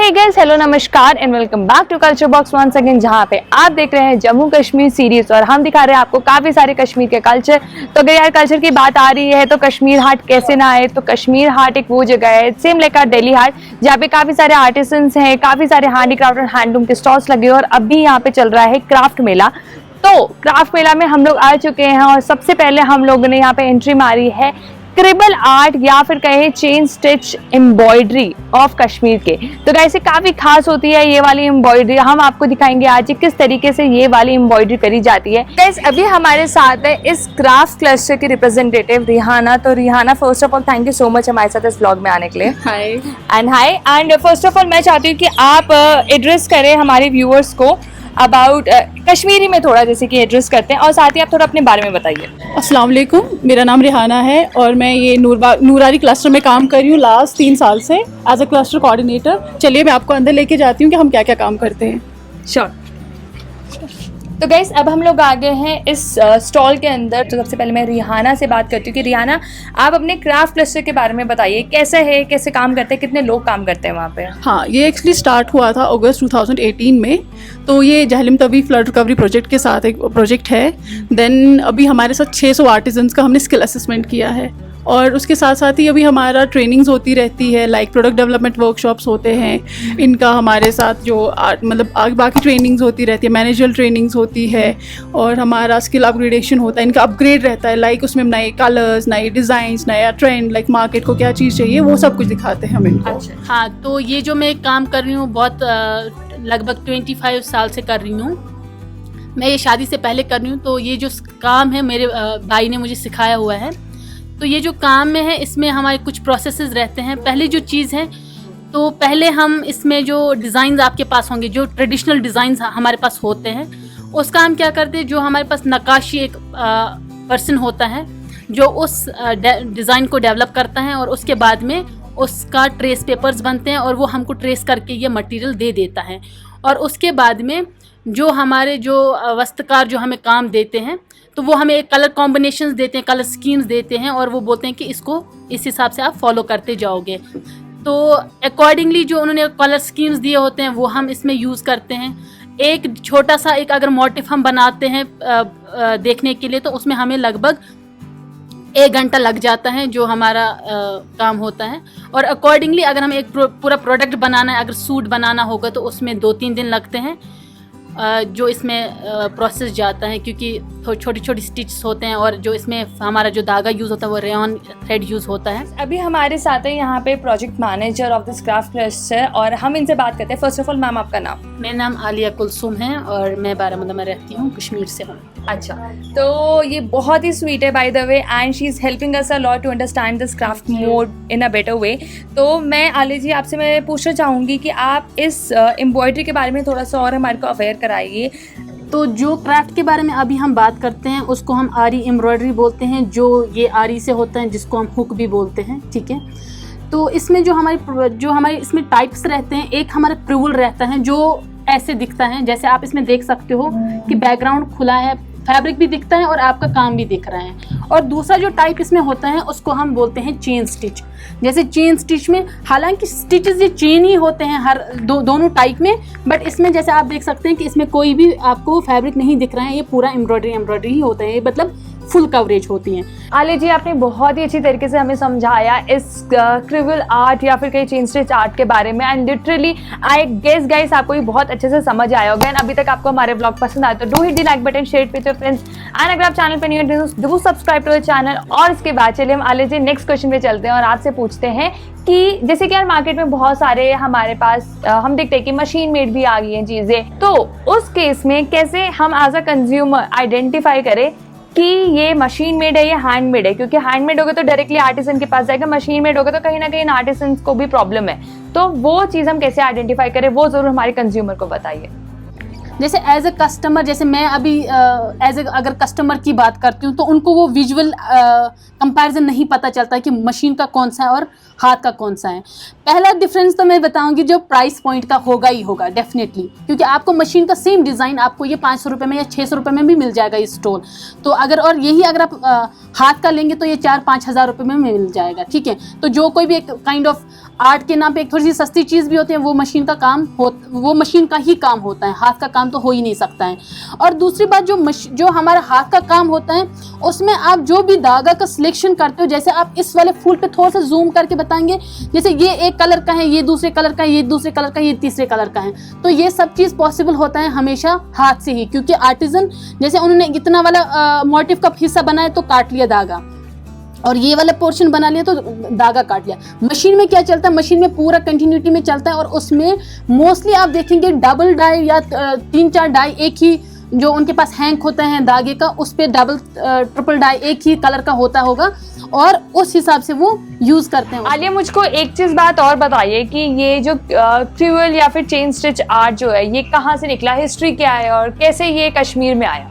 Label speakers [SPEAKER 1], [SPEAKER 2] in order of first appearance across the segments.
[SPEAKER 1] हे guys, hello नमस्कार and welcome back to culture box once again, जहां पे आप देख रहे हैं जम्मू कश्मीर सीरीज और हम दिखा रहे हैं आपको काफी सारे कश्मीर के कल्चर। तो अगर यार कल्चर की बात आ रही है तो कश्मीर हाट कैसे ना आए। तो कश्मीर हाट एक वो जगह है सेम लाइक दिल्ली हाट, जहाँ पे काफी सारे आर्टिसंस हैं, काफी सारे हैंडीक्राफ्ट और हैंडलूम के स्टॉल्स लगे और अभी यहाँ पे चल रहा है क्राफ्ट मेला। तो क्राफ्ट मेला में हम लोग आ चुके हैं और सबसे पहले हम लोगों ने यहाँ पे एंट्री मारी है क्रिबल आर्ट या फिर कहे chain stitch embroidery of Kashmir के। तो गाइस ये काफी खास होती है ये वाली एम्ब्रॉयडरी, हम आपको दिखाएंगे आज किस तरीके से ये वाली एम्ब्रॉयडरी करी जाती है। गाइस अभी हमारे साथ है इस क्राफ्ट क्लस्टर की रिप्रेजेंटेटिव रिहाना। तो Rihana, first of all thank you so much हमारे साथ इस ब्लॉग में आने के लिए।
[SPEAKER 2] Hi
[SPEAKER 1] and first of all मैं चाहती हूँ कि आप एड्रेस करें हमारे व्यूअर्स को अबाउट कश्मीरी में, थोड़ा जैसे कि एड्रेस करते हैं, और साथ ही आप थोड़ा अपने बारे में बताइए।
[SPEAKER 2] अस्सलाम वालेकुम, मेरा नाम रिहाना है और मैं ये नूरारी क्लस्टर में काम कर रही हूँ लास्ट 3 साल से एज अ क्लस्टर कोऑर्डिनेटर। चलिए मैं आपको अंदर लेके जाती हूँ कि हम क्या क्या काम करते हैं।
[SPEAKER 1] श्योर। तो गाइस अब हम लोग आ गए हैं इस स्टॉल के अंदर। तो सबसे पहले मैं रिहाना से बात करती हूँ कि रिहाना, आप अपने क्राफ्ट क्लस्टर के बारे में बताइए, कैसा है, कैसे काम करते हैं, कितने लोग काम करते हैं वहाँ पे।
[SPEAKER 2] हाँ, ये एक्चुअली स्टार्ट हुआ था अगस्त 2018 में। तो ये Jhelum Tawi flood recovery project के साथ एक प्रोजेक्ट है। देन अभी हमारे साथ 600 आर्टिजन्स का हमने स्किल असेसमेंट किया है और उसके साथ साथ ही अभी हमारा ट्रेनिंग्स होती रहती है, लाइक प्रोडक्ट डेवलपमेंट वर्कशॉप्स होते हैं इनका हमारे साथ, जो मतलब बाकी ट्रेनिंग्स होती रहती है, मैनेजरल ट्रेनिंग्स होती है और हमारा स्किल अपग्रेडेशन होता है, इनका अपग्रेड रहता है, लाइक उसमें नए कलर्स, नए डिज़ाइंस, नया ट्रेंड, लाइक मार्केट को क्या चीज़ चाहिए वो सब कुछ दिखाते हैं हम इनको।
[SPEAKER 3] हाँ, तो ये जो मैं काम कर रही हूँ बहुत लगभग 25 साल से कर रही हूँ। मैं ये शादी से पहले कर रही हूँ। तो ये जो काम है मेरे भाई ने मुझे सिखाया हुआ है। तो ये जो काम में है इसमें हमारे कुछ प्रोसेसेस रहते हैं। पहले जो चीज़ है, तो पहले हम इसमें जो डिज़ाइन आपके पास होंगे, जो ट्रेडिशनल डिज़ाइन हमारे पास होते हैं, उसका हम क्या करते हैं, जो हमारे पास नक्काशी एक पर्सन होता है जो उस डिज़ाइन को डेवलप करता है और उसके बाद में उसका ट्रेस पेपर्स बनते हैं और वो हमको ट्रेस करके ये मटेरियल दे देता है। और उसके बाद में जो हमारे जो वस्त्रकार जो हमें काम देते हैं, तो वो हमें कलर कॉम्बिनेशंस देते हैं, कलर स्कीम्स देते हैं और वो बोलते हैं कि इसको इस हिसाब से आप फॉलो करते जाओगे। तो अकॉर्डिंगली जो उन्होंने कलर स्कीम्स दिए होते हैं वो हम इसमें यूज़ करते हैं। एक छोटा सा एक अगर मोटिफ हम बनाते हैं देखने के लिए, तो उसमें हमें लगभग 1 घंटा लग जाता है जो हमारा काम होता है। और अकॉर्डिंगली अगर हमें एक पूरा प्रोडक्ट बनाना है, अगर सूट बनाना होगा तो उसमें 2-3 दिन लगते हैं जो इसमें प्रोसेस जाता है, क्योंकि छोटी छोटी स्टिचेस होते हैं और जो इसमें हमारा जो धागा यूज़ होता है वो रेयॉन थ्रेड यूज़ होता है।
[SPEAKER 1] अभी हमारे साथ है यहाँ पे project manager of this craft cluster और हम इनसे बात करते हैं। फर्स्ट ऑफ ऑल मैम आपका नाम?
[SPEAKER 3] मेरा नाम आलिया कुलसुम है और मैं बारामूला में रहती हूँ, कश्मीर से हूँ।
[SPEAKER 1] अच्छा, तो ये बहुत ही स्वीट है by the way and she is helping us a lot to understand this craft more in a better way. तो मैं आलिया जी आपसे मैं पूछना चाहूँगी कि आप इस एम्ब्रॉयडरी के बारे में थोड़ा सा और हमारे को अवेयर कराइए।
[SPEAKER 3] तो जो क्राफ्ट के बारे में अभी हम बात करते हैं उसको हम आरी एम्ब्रॉयडरी बोलते हैं, जो ये आरी से होता है, जिसको हम हुक भी बोलते हैं, ठीक है। तो इसमें जो हमारे इसमें टाइप्स रहते हैं, एक हमारा प्रिवल रहता है जो ऐसे दिखता है, जैसे आप इसमें देख सकते हो कि बैकग्राउंड खुला है, फैब्रिक भी दिखता है और आपका काम भी दिख रहा है। और दूसरा जो टाइप इसमें होता है उसको हम बोलते हैं चेन स्टिच। जैसे चेन स्टिच में हालांकि स्टिचेस ये चेन ही होते हैं हर दोनों टाइप में, बट इसमें जैसे आप देख सकते हैं कि इसमें कोई भी आपको फैब्रिक नहीं दिख रहा है, ये पूरा एम्ब्रॉयडरी ही होता है, ये मतलब फुल कवरेज होती हैं।
[SPEAKER 1] आलिया जी आपने बहुत ही अच्छी तरीके से हमें समझाया इस क्रिवल आर्ट या फिर कहीं चेन स्टिच आर्ट के बारे में and literally I guess guys आपको ये बहुत अच्छे से समझ आया होगा। एंड अभी तक आपको हमारे ब्लॉग पसंद आया तो do hit the like button, share it with your friends and अगर आप चैनल पे न्यू हो do subscribe to the channel. और इसके बाद चलिए हम आलिया जी नेक्स्ट क्वेश्चन पे चलते हैं और आपसे पूछते हैं कि जैसे कि यार मार्केट में बहुत सारे हमारे पास हम देखते हैं कि मशीन मेड भी आ गई हैं चीजें, तो उस केस में कैसे हम एज अ कंज्यूमर आइडेंटिफाई करें कि ये मशीन मेड है या हैंडमेड है? क्योंकि हैंडमेड होगा तो डायरेक्टली आर्टिसन के पास जाएगा, मशीन मेड होगा तो कहीं ना कहीं आर्टिसन को भी प्रॉब्लम है। तो वो चीज़ हम कैसे आइडेंटिफाई करें वो जरूर हमारे कंज्यूमर को बताइए।
[SPEAKER 3] जैसे एज ए कस्टमर, जैसे मैं अभी अगर कस्टमर की बात करती हूँ तो उनको वो विजुअल कंपैरिजन नहीं पता चलता कि मशीन का कौन सा है और हाथ का कौन सा है। पहला डिफरेंस तो मैं बताऊंगी जो प्राइस पॉइंट का होगा ही होगा डेफिनेटली, क्योंकि आपको मशीन का सेम डिज़ाइन आपको ये 500 रुपये में या 600 रुपये में भी मिल जाएगा ये स्टोन। तो अगर अगर आप हाथ का लेंगे तो ये 4-5 हज़ार रुपये में मिल जाएगा, ठीक है। तो जो कोई भी एक काइंड ऑफ आर्ट के नाम पे एक थोड़ी सी सस्ती चीज़ भी होती है, वो मशीन का ही काम होता है, हाथ का काम तो हो ही नहीं सकता है। और दूसरी बात जो हमारा हाथ का काम होता है उसमें आप जो भी धागा का सिलेक्शन करते हो, जैसे आप इस वाले फूल पे थोड़ा सा जूम करके बताएंगे, जैसे ये एक कलर का है, ये दूसरे कलर का है, ये दूसरे कलर का है, ये तीसरे कलर का है, तो ये सब चीज़ पॉसिबल होता है हमेशा हाथ से ही, क्योंकि आर्टिजन जैसे उन्होंने इतना वाला मोटिव का हिस्सा बनाया तो काट लिया धागा, और ये वाला पोर्शन बना लिया तो धागा काट लिया। मशीन में क्या चलता है, मशीन में पूरा कंटिन्यूटी में चलता है, और उसमें मोस्टली आप देखेंगे डबल डाई या 3-4 डाई एक ही जो उनके पास हैंक होता है धागे का, उस पर डबल ट्रिपल डाई एक ही कलर का होता होगा, और उस हिसाब से वो यूज़ करते हैं।
[SPEAKER 1] आलिया, मुझको एक चीज़ बात और बताइए कि ये जो क्रूअल या फिर चेन स्टिच आर्ट जो है ये कहाँ से निकला, हिस्ट्री क्या है और कैसे ये कश्मीर में आया?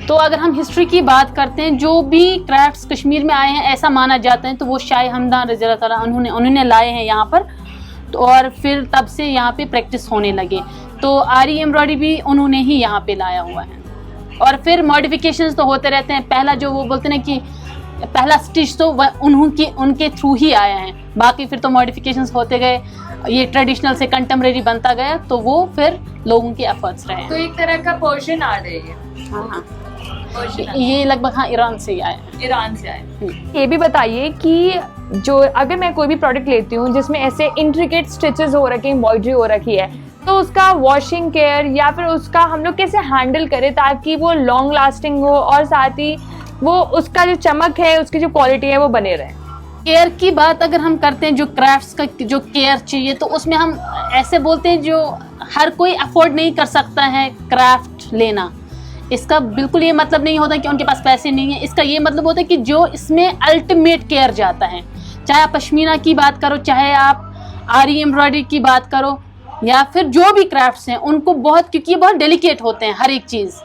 [SPEAKER 3] तो अगर हम हिस्ट्री की बात करते हैं, जो भी क्राफ्ट्स कश्मीर में आए हैं ऐसा माना जाता है तो वो शाह हमदान रज़ी अल्लाह ताला उन्होंने लाए हैं यहाँ पर, तो और फिर तब से यहाँ पे प्रैक्टिस होने लगे। तो आरी एम्ब्रॉयडरी भी उन्होंने ही यहाँ पे लाया हुआ है, और फिर मॉडिफिकेशंस तो होते रहते हैं। पहला जो वो बोलते हैं कि पहला स्टिच तो उनके थ्रू ही आया है, बाकी फिर तो मॉडिफिकेशंस होते गए, ये ट्रेडिशनल से कंटेम्प्रेरी बनता गया, तो वो फिर लोगों के एफर्ट्स रहे।
[SPEAKER 1] तो एक तरह का पर्शियन आर्ट है ये।
[SPEAKER 3] हाँ, ये लगभग ईरान से ही आया है।
[SPEAKER 1] ईरान से आया। ये भी बताइए कि जो अगर मैं कोई भी प्रोडक्ट लेती हूँ जिसमें ऐसे इंट्रिकेट स्टिचेस हो रखे, एम्ब्रॉयडरी हो रखी है, तो उसका वॉशिंग केयर या फिर उसका हम लोग कैसे हैंडल करें ताकि वो लॉन्ग लास्टिंग हो और साथ ही वो उसका जो चमक है, उसकी जो क्वालिटी है वो बने रहे?
[SPEAKER 3] केयर की बात अगर हम करते हैं, जो क्राफ्ट्स का जो केयर चाहिए, तो उसमें हम ऐसे बोलते हैं जो हर कोई अफोर्ड नहीं कर सकता है क्राफ्ट लेना। इसका बिल्कुल ये मतलब नहीं होता कि उनके पास पैसे नहीं है, इसका ये मतलब होता है कि जो इसमें अल्टीमेट केयर जाता है, चाहे आप पश्मीना की बात करो, चाहे आप आरी एम्ब्रॉयडरी की बात करो, या फिर जो भी क्राफ्ट्स हैं उनको बहुत, क्योंकि ये बहुत डेलिकेट होते हैं हर एक चीज़।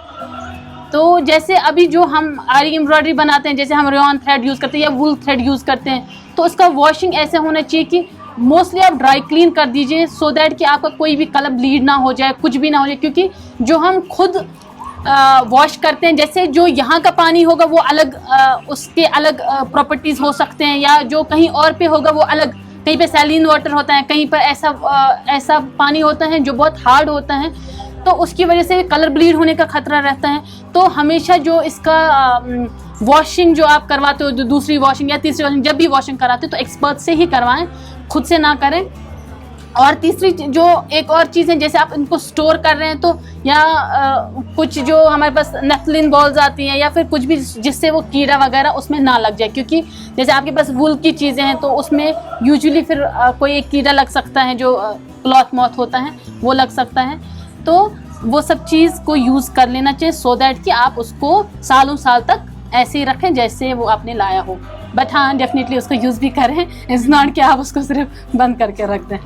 [SPEAKER 3] तो जैसे अभी जो हम आरी एम्ब्रॉयडरी बनाते हैं, जैसे हम रेयॉन थ्रेड यूज़ करते हैं या वूल थ्रेड यूज़ करते हैं, तो उसका वॉशिंग ऐसे होना चाहिए कि मोस्टली आप ड्राई क्लीन कर दीजिए, सो दैट कि आपका कोई भी कलर ब्लीड ना हो जाए, कुछ भी ना हो जाए। क्योंकि जो हम खुद वॉश करते हैं, जैसे जो यहाँ का पानी होगा वो अलग, उसके अलग प्रॉपर्टीज़ हो सकते हैं, या जो कहीं और पे होगा वो अलग, कहीं पे सैलिन वाटर होता है, कहीं पर ऐसा पानी होता है जो बहुत हार्ड होता है, तो उसकी वजह से कलर ब्लीड होने का खतरा रहता है। तो हमेशा जो इसका वॉशिंग जो आप करवाते हो, जो दूसरी वॉशिंग या तीसरी वॉशिंग, जब भी वॉशिंग कराते हो तो एक्सपर्ट से ही करवाएं, खुद से ना करें। और तीसरी जो एक और चीज़ है, जैसे आप इनको स्टोर कर रहे हैं तो या कुछ जो हमारे पास नेफ्थलीन बॉल्स आती हैं या फिर कुछ भी जिससे वो कीड़ा वगैरह उसमें ना लग जाए, क्योंकि जैसे आपके पास वूल की चीज़ें हैं तो उसमें यूजुअली फिर कोई एक कीड़ा लग सकता है, जो क्लॉथ मॉथ होता है वो लग सकता है। तो वो सब चीज़ को यूज़ कर लेना चाहिए, सो दैट कि आप उसको सालों साल तक ऐसे ही रखें जैसे वो आपने लाया हो। बट हाँ, डेफिनेटली उसको यूज़ भी करें, इट्स नॉट कि आप उसको सिर्फ बंद करके रख दें।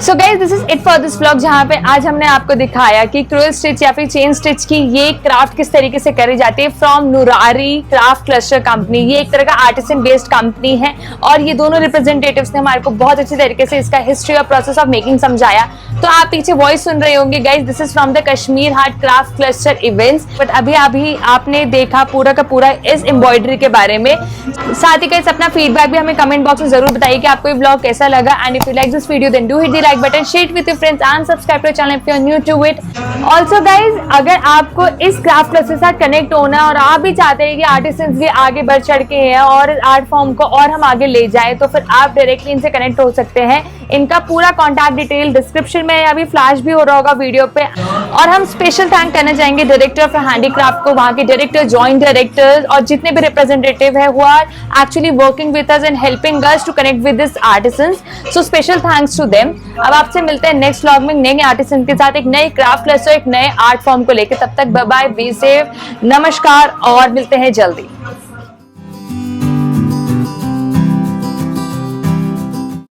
[SPEAKER 1] So guys, this is it for this vlog, जहाँ पे आज हमने आपको दिखाया कि क्रूअल स्टिच या फिर चेन स्टिच की ये क्राफ्ट किस तरीके से करी जाती है फ्रॉम नुरारी क्राफ्ट क्लस्टर कंपनी। ये एक तरह का आर्टिसन बेस्ड कंपनी है, और ये दोनों रिप्रेजेंटेटिव्स ने हमारे को बहुत अच्छी तरीके से इसका हिस्ट्री और प्रोसेस ऑफ मेकिंग समझाया। तो आप पीछे वॉइस सुन रहे होंगे guys, this is from the Kashmir heart craft cluster events. But अभी आपने देखा पूरा का पूरा इस एम्ब्रॉयडरी के बारे में। साथ ही गाइज अपना फीडबैक भी हमें कमेंट बॉक्स में जरूर बताइए कि आपको ये व्लॉग कैसा लगा, and if you like this video then do hit the like button, share it with your friends and subscribe to our channel if you are new to it. Also guys, अगर आपको इस craft club के साथ connect होना और आप भी चाहते हैं कि आर्टिसंस भी आगे बढ़ चढ़ के हैं और आर्ट फॉर्म को और हम आगे ले जाएं, तो फिर आप डायरेक्टली इनसे कनेक्ट हो सकते हैं। इनका पूरा कॉन्टैक्ट डिटेल डिस्क्रिप्शन में या भी फ्लैश भी हो रहा होगा वीडियो पे। और हम स्पेशल थैंक करना चाहेंगे डायरेक्टर ऑफ हैंडीक्राफ्ट को, वहाँ के डायरेक्टर, जॉइंट डायरेक्टर्स और जितने भी रिप्रेजेंटेटिव है who are actually working with us and helping us to connect with this artisans. So special thanks to them. अब आपसे मिलते हैं नेक्स्ट व्लॉग में नए आर्टिसन के साथ, एक नए क्राफ्ट क्लस्टर, एक नए आर्ट फॉर्म को लेकर। तब तक बाय बाय, बी सेफ, नमस्कार और मिलते हैं जल्दी।